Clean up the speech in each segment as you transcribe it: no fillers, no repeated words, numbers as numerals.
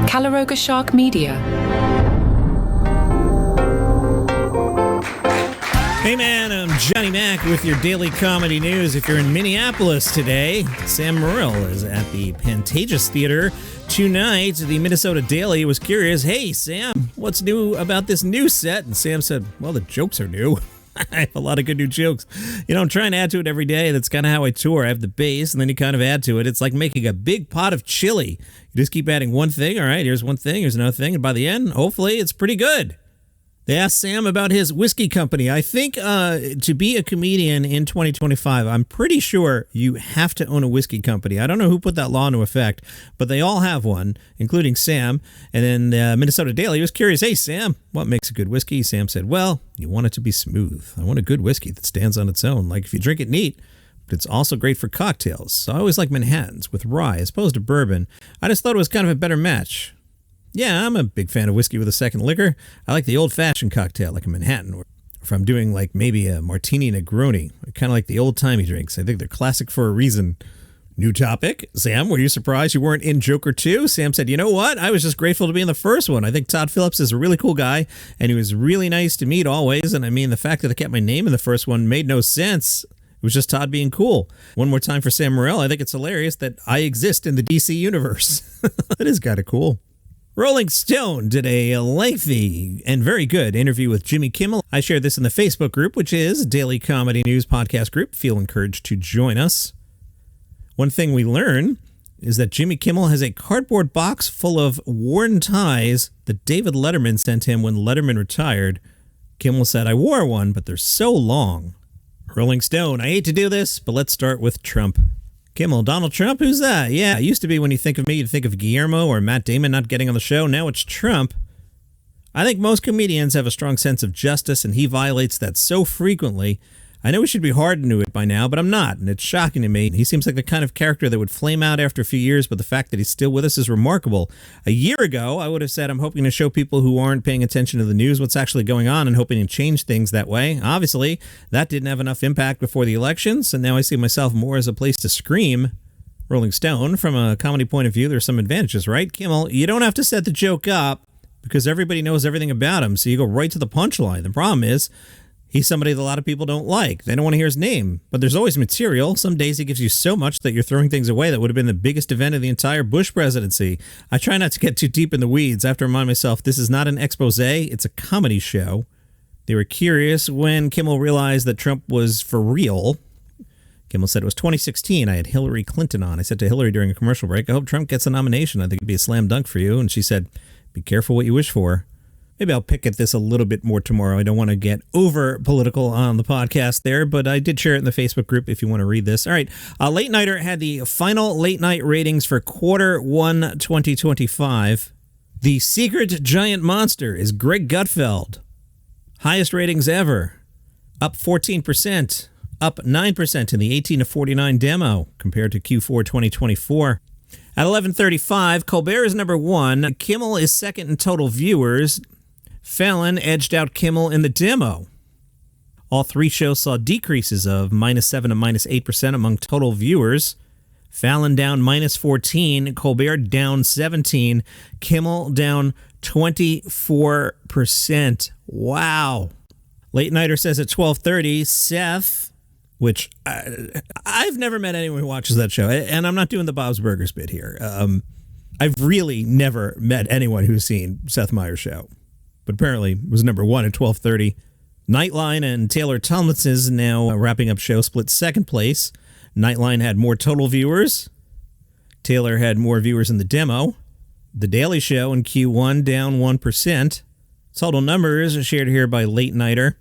Calaroga Shark Media. Hey man, I'm Johnny Mac with your daily comedy news. If you're in Minneapolis today, Sam Morril is at the Pantages Theater tonight. The Minnesota Daily was curious, hey Sam, what's new about this new set? And Sam said, well, the jokes are new. I have a lot of good new jokes. You know, I'm trying to add to it every day. That's kind of how I tour. I have the base, and then you kind of add to it. It's like making a big pot of chili. You just keep adding one thing. All right, here's one thing, here's another thing, and by the end, hopefully, it's pretty good. They asked Sam about his whiskey company. I think to be a comedian in 2025, I'm pretty sure you have to own a whiskey company. I don't know who put that law into effect, but they all have one, including Sam. And then Minnesota Daily was curious, hey, Sam, what makes a good whiskey? Sam said, well, you want it to be smooth. I want a good whiskey that stands on its own. Like if you drink it neat, but it's also great for cocktails. So I always like Manhattans with rye as opposed to bourbon. I just thought it was kind of a better match. Yeah, I'm a big fan of whiskey with a second liquor. I like the old-fashioned cocktail, like a Manhattan, or if I'm doing like maybe a martini Negroni. I kind of like the old-timey drinks. I think they're classic for a reason. New topic. Sam, were you surprised you weren't in Joker 2? Sam said, you know what? I was just grateful to be in the first one. I think Todd Phillips is a really cool guy, and he was really nice to meet always. And I mean, the fact that I kept my name in the first one made no sense. It was just Todd being cool. One more time for Sam Morril. I think it's hilarious that I exist in the DC universe. That is kind of cool. Rolling Stone did a lengthy and very good interview with Jimmy Kimmel. I shared this in the Facebook group, which is a daily comedy news podcast group. Feel encouraged to join us. One thing we learn is that Jimmy Kimmel has a cardboard box full of worn ties that David Letterman sent him when Letterman retired. Kimmel said, I wore one, but they're so long. Rolling Stone, I hate to do this, but let's start with Trump. Kimmel, Donald Trump? Who's that? Yeah, it used to be when you think of me, you'd think of Guillermo or Matt Damon not getting on the show. Now it's Trump. I think most comedians have a strong sense of justice, and he violates that so frequently. I know we should be hardened to it by now, but I'm not, and it's shocking to me. He seems like the kind of character that would flame out after a few years, but the fact that he's still with us is remarkable. A year ago, I would have said I'm hoping to show people who aren't paying attention to the news what's actually going on and hoping to change things that way. Obviously, that didn't have enough impact before the elections, and now I see myself more as a place to scream. Rolling Stone, from a comedy point of view, there's some advantages, right? Kimmel, you don't have to set the joke up because everybody knows everything about him, so you go right to the punchline. The problem is, he's somebody that a lot of people don't like. They don't want to hear his name. But there's always material. Some days he gives you so much that you're throwing things away that would have been the biggest event of the entire Bush presidency. I try not to get too deep in the weeds. I have to remind myself this is not an expose. It's a comedy show. They were curious when Kimmel realized that Trump was for real. Kimmel said it was 2016. I had Hillary Clinton on. I said to Hillary during a commercial break, I hope Trump gets a nomination. I think it'd be a slam dunk for you. And she said, be careful what you wish for. Maybe I'll pick at this a little bit more tomorrow. I don't want to get over political on the podcast there, but I did share it in the Facebook group if you want to read this. All right. Late Nighter had the final late night ratings for Q1 2025. The secret giant monster is Greg Gutfeld. Highest ratings ever. Up 14%. Up 9% in the 18 to 49 demo compared to Q4 2024. At 11:35, Colbert is number one. Kimmel is second in total viewers. Fallon edged out Kimmel in the demo. All three shows saw decreases of -7 to -8% among total viewers. Fallon down -14, Colbert down 17, Kimmel down 24%. Wow. Late Nighter says at 12:30, Seth, which I've never met anyone who watches that show, and I'm not doing the Bob's Burgers bit here. I've really never met anyone who's seen Seth Meyers' show. But apparently it was number one at 12:30. Nightline and Taylor Tomlinson's now wrapping up show split second place. Nightline had more total viewers. Taylor had more viewers in the demo. The Daily Show in Q1 down 1%. Total numbers are shared here by Late Nighter.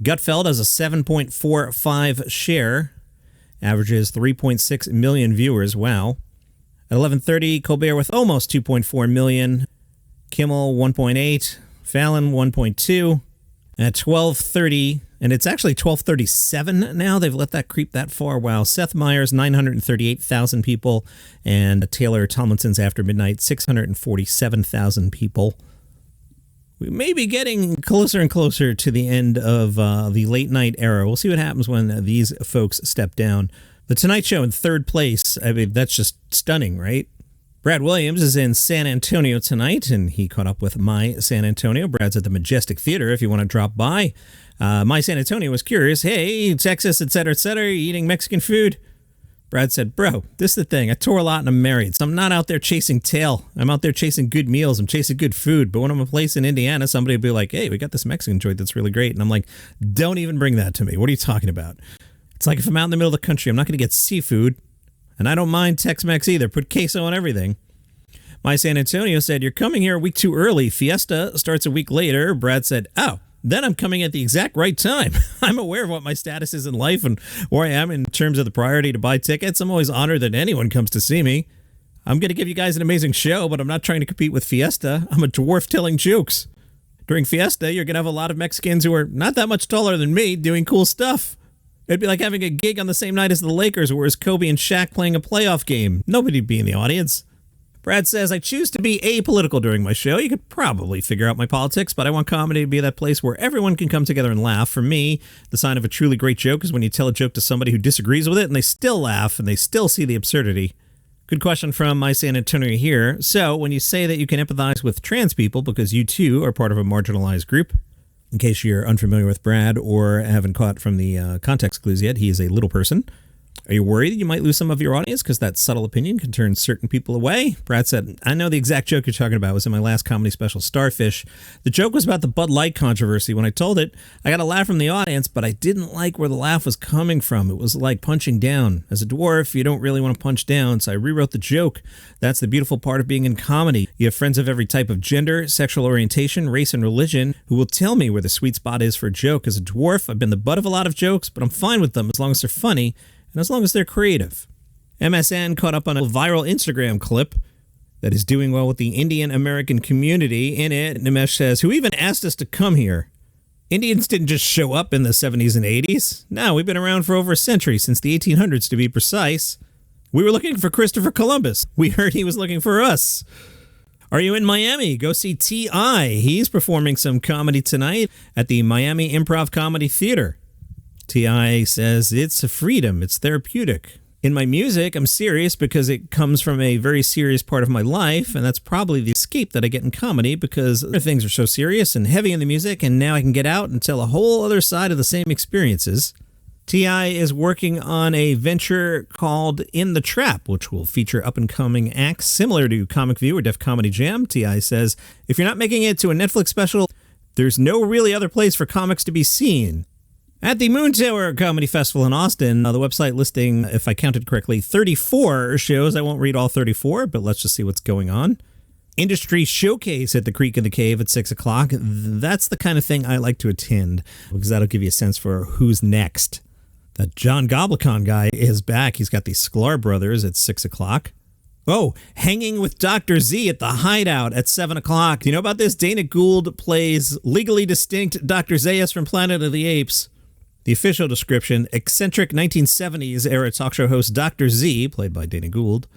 Gutfeld has a 7.45 share. Averages 3.6 million viewers. Wow. At 11:30, Colbert with almost 2.4 million. Kimmel 1.8. Fallon 1.2. At 12:30, and it's actually 12:37 now. They've let that creep that far. Wow. Seth Meyers, 938,000 people. And Taylor Tomlinson's After Midnight, 647,000 people. We may be getting closer and closer to the end of the late night era. We'll see what happens when these folks step down. The Tonight Show in third place. I mean, that's just stunning, right? Brad Williams is in San Antonio tonight, and he caught up with My San Antonio. Brad's at the Majestic Theater if you want to drop by. My San Antonio was curious. Hey, Texas, etc., etc., you eating Mexican food? Brad said, bro, this is the thing. I tour a lot and I'm married, so I'm not out there chasing tail. I'm out there chasing good meals. I'm chasing good food. But when I'm a place in Indiana, somebody will be like, hey, we got this Mexican joint that's really great. And I'm like, don't even bring that to me. What are you talking about? It's like if I'm out in the middle of the country, I'm not going to get seafood. And I don't mind Tex-Mex either. Put queso on everything. My San Antonio said, you're coming here a week too early. Fiesta starts a week later. Brad said, oh, then I'm coming at the exact right time. I'm aware of what my status is in life and where I am in terms of the priority to buy tickets. I'm always honored that anyone comes to see me. I'm going to give you guys an amazing show, but I'm not trying to compete with Fiesta. I'm a dwarf telling jokes. During Fiesta, you're going to have a lot of Mexicans who are not that much taller than me doing cool stuff. It'd be like having a gig on the same night as the Lakers, where it's Kobe and Shaq playing a playoff game. Nobody'd be in the audience. Brad says, I choose to be apolitical during my show. You could probably figure out my politics, but I want comedy to be that place where everyone can come together and laugh. For me, the sign of a truly great joke is when you tell a joke to somebody who disagrees with it and they still laugh and they still see the absurdity. Good question from My San Antonio here. So, when you say that you can empathize with trans people because you too are part of a marginalized group, in case you're unfamiliar with Brad or haven't caught from the context clues yet, he is a little person. Are you worried that you might lose some of your audience because that subtle opinion can turn certain people away? Brad said, I know the exact joke you're talking about. It was in my last comedy special, Starfish. The joke was about the Bud Light controversy. When I told it, I got a laugh from the audience, but I didn't like where the laugh was coming from. It was like punching down. As a dwarf, you don't really want to punch down, so I rewrote the joke. That's the beautiful part of being in comedy. You have friends of every type of gender, sexual orientation, race, and religion who will tell me where the sweet spot is for a joke. As a dwarf, I've been the butt of a lot of jokes, but I'm fine with them as long as they're funny and as long as they're creative. MSN caught up on a viral Instagram clip that is doing well with the Indian American community. In it, Nimesh says, who even asked us to come here? Indians didn't just show up in the 70s and 80s. No, we've been around for over a century, since the 1800s to be precise. We were looking for Christopher Columbus. We heard he was looking for us. Are you in Miami? Go see T.I. He's performing some comedy tonight at the Miami Improv Comedy Theater. T.I. says, it's a freedom, it's therapeutic. In my music, I'm serious because it comes from a very serious part of my life, and that's probably the escape that I get in comedy because other things are so serious and heavy in the music, and now I can get out and tell a whole other side of the same experiences. T.I. is working on a venture called In the Trap, which will feature up-and-coming acts similar to Comic View or Def Comedy Jam. T.I. says, if you're not making it to a Netflix special, there's no really other place for comics to be seen. At the Moontower Comedy Festival in Austin, the website listing, if I counted correctly, 34 shows. I won't read all 34, but let's just see what's going on. Industry Showcase at the Creek in the Cave at 6 o'clock. That's the kind of thing I like to attend because that'll give you a sense for who's next. That John Goblikon guy is back. He's got the Sklar Brothers at 6 o'clock. Oh, Hanging with Dr. Z at the Hideout at 7 o'clock. Do you know about this? Dana Gould plays legally distinct Dr. Zayas from Planet of the Apes. The official description, eccentric 1970s era talk show host Dr. Z, played by Dana Gould,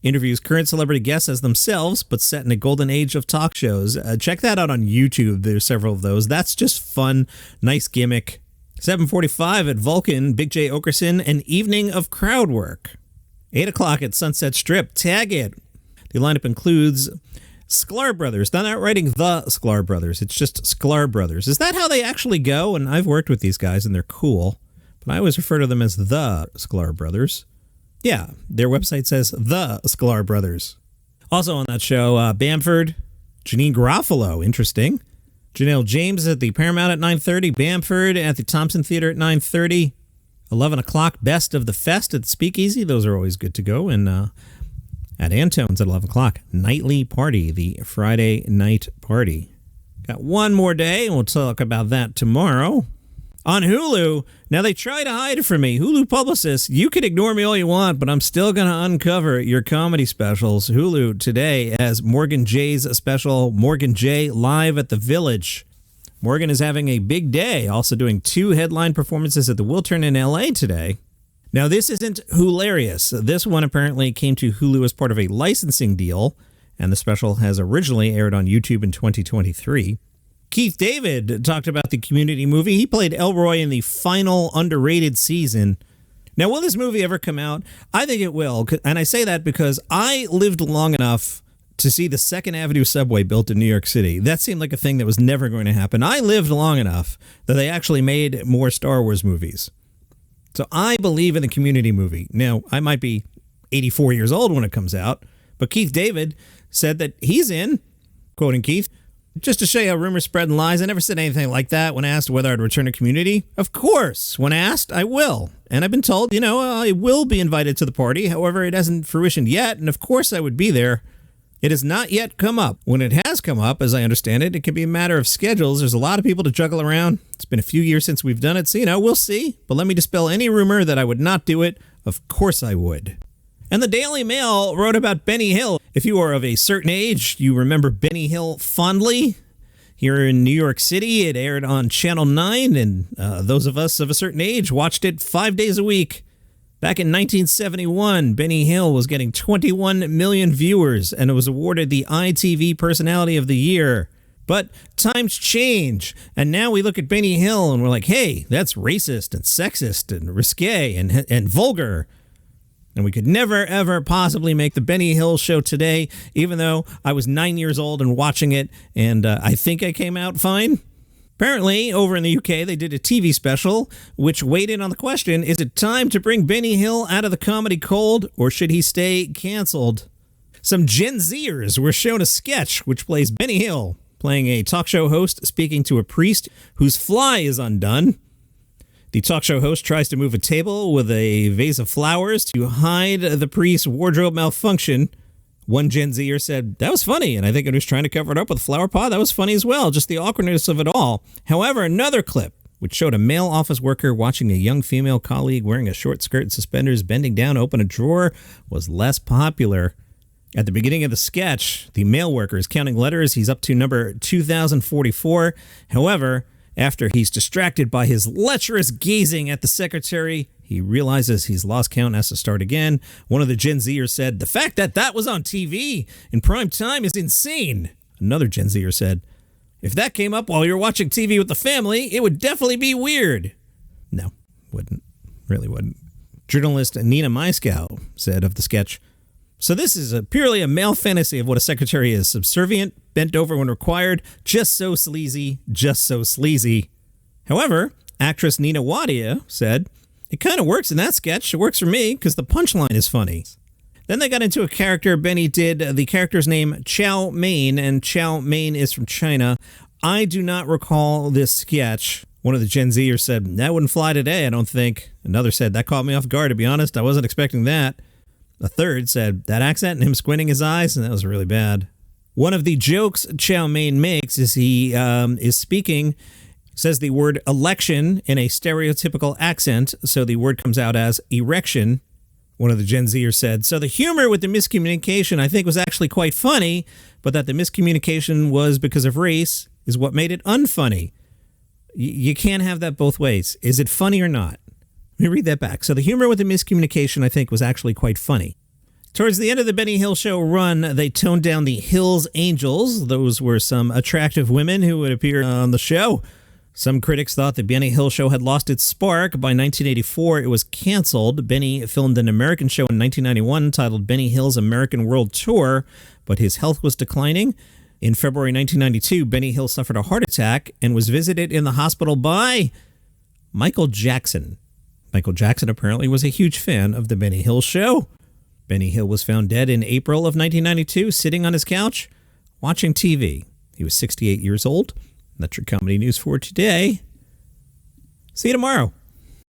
interviews current celebrity guests as themselves, but set in a golden age of talk shows. Check that out on YouTube. There's several of those. That's just fun. Nice gimmick. 7:45 at Vulcan, Big J. Okerson, An Evening of Crowd Work. 8 o'clock at Sunset Strip, Tag It. The lineup includes Sklar Brothers. They're not writing the Sklar Brothers. It's just Sklar Brothers. Is that how they actually go? And I've worked with these guys, and they're cool. But I always refer to them as the Sklar Brothers. Yeah, their website says the Sklar Brothers. Also on that show, Bamford, Janine Garofalo. Interesting. Janelle James at the Paramount at 9:30. Bamford at the Thompson Theater at 9:30. 11 o'clock, Best of the Fest at the Speakeasy. Those are always good to go. And at Antone's at 11 o'clock. Nightly Party, the Friday night party. Got one more day, and we'll talk about that tomorrow. On Hulu, now they try to hide it from me. Hulu publicists, you can ignore me all you want, but I'm still going to uncover your comedy specials. Hulu today has Morgan Jay's special, Morgan Jay Live at the Village. Morgan is having a big day, also doing 2 headline performances at the Wiltern in L.A. today. Now, this isn't hilarious. This one apparently came to Hulu as part of a licensing deal, and the special has originally aired on YouTube in 2023. Keith David talked about the Community movie. He played Elroy in the final underrated season. Now, will this movie ever come out? I think it will. And I say that because I lived long enough to see the 2nd Avenue subway built in New York City. That seemed like a thing that was never going to happen. I lived long enough that they actually made more Star Wars movies. So I believe in the Community movie. Now, I might be 84 years old when it comes out, but Keith David said that he's in, quoting Keith, "Just to show you how rumors spread and lies, I never said anything like that when asked whether I'd return to Community. Of course, when asked, I will. And I've been told, I will be invited to the party. However, it hasn't fruitioned yet, and of course I would be there. It has not yet come up. When it has come up, as I understand it, it can be a matter of schedules. There's a lot of people to juggle around. It's been a few years since we've done it, so, we'll see. But let me dispel any rumor that I would not do it. Of course I would." And the Daily Mail wrote about Benny Hill. If you are of a certain age, you remember Benny Hill fondly. Here in New York City, it aired on Channel 9, and those of us of a certain age watched it 5 days a week. Back in 1971, Benny Hill was getting 21 million viewers, and it was awarded the ITV Personality of the Year. But times change, and now we look at Benny Hill and we're like, hey, that's racist and sexist and risque and vulgar. And we could never, ever possibly make the Benny Hill show today, even though I was 9 years old and watching it, and I think I came out fine. Apparently, over in the UK, they did a TV special which weighed in on the question, is it time to bring Benny Hill out of the comedy cold, or should he stay canceled? Some Gen Zers were shown a sketch which plays Benny Hill playing a talk show host speaking to a priest whose fly is undone. The talk show host tries to move a table with a vase of flowers to hide the priest's wardrobe malfunction. One Gen Zer said, that was funny, and I think it was trying to cover it up with a flower pot. That was funny as well, just the awkwardness of it all. However, another clip, which showed a male office worker watching a young female colleague wearing a short skirt and suspenders bending down to open a drawer, was less popular. At the beginning of the sketch, the male worker is counting letters. He's up to number 2044. However, after he's distracted by his lecherous gazing at the secretary, he realizes he's lost count and has to start again. One of the Gen Zers said, the fact that was on TV in prime time is insane. Another Gen Zer said, if that came up while you're watching TV with the family, it would definitely be weird. No, wouldn't. Really wouldn't. Journalist Nina Maiskow said of the sketch, so this is purely a male fantasy of what a secretary is. Subservient, bent over when required, just so sleazy, just so sleazy. However, actress Nina Wadia said, it kind of works in that sketch. It works for me because the punchline is funny. Then they got into a character Benny did. The character's name, Chow Mein, and Chow Mein is from China. I do not recall this sketch. One of the Gen Zers said, that wouldn't fly today, I don't think. Another said, that caught me off guard, to be honest. I wasn't expecting that. A third said, that accent and him squinting his eyes, and that was really bad. One of the jokes Chow Mein makes is he is speaking, says the word election in a stereotypical accent, so the word comes out as erection. One of the Gen Zers said, so the humor with the miscommunication I think was actually quite funny, but that the miscommunication was because of race is what made it unfunny. You can't have that both ways. Is it funny or not? Let me read that back. So the humor with the miscommunication, I think, was actually quite funny. Towards the end of the Benny Hill show run, they toned down the Hills Angels. Those were some attractive women who would appear on the show. Some critics thought the Benny Hill show had lost its spark. By 1984, it was canceled. Benny filmed an American show in 1991 titled Benny Hill's American World Tour, but his health was declining. In February 1992, Benny Hill suffered a heart attack and was visited in the hospital by Michael Jackson. Michael Jackson apparently was a huge fan of the Benny Hill show. Benny Hill was found dead in April of 1992, sitting on his couch, watching TV. He was 68 years old. That's your comedy news for today. See you tomorrow.